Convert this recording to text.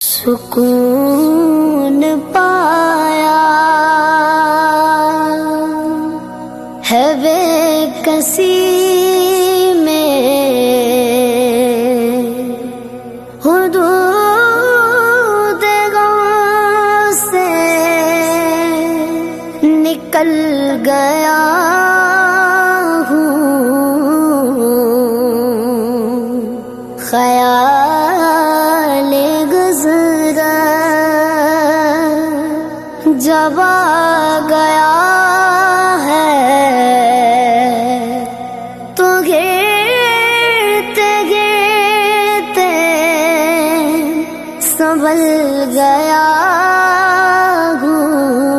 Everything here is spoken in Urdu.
سکون پایا ہے بے کسی میں، حدود غم سے نکل گیا ہوں، خیال گزرا جب آ گیا ہے تو گرتے گرتے سنبھل گیا ہوں۔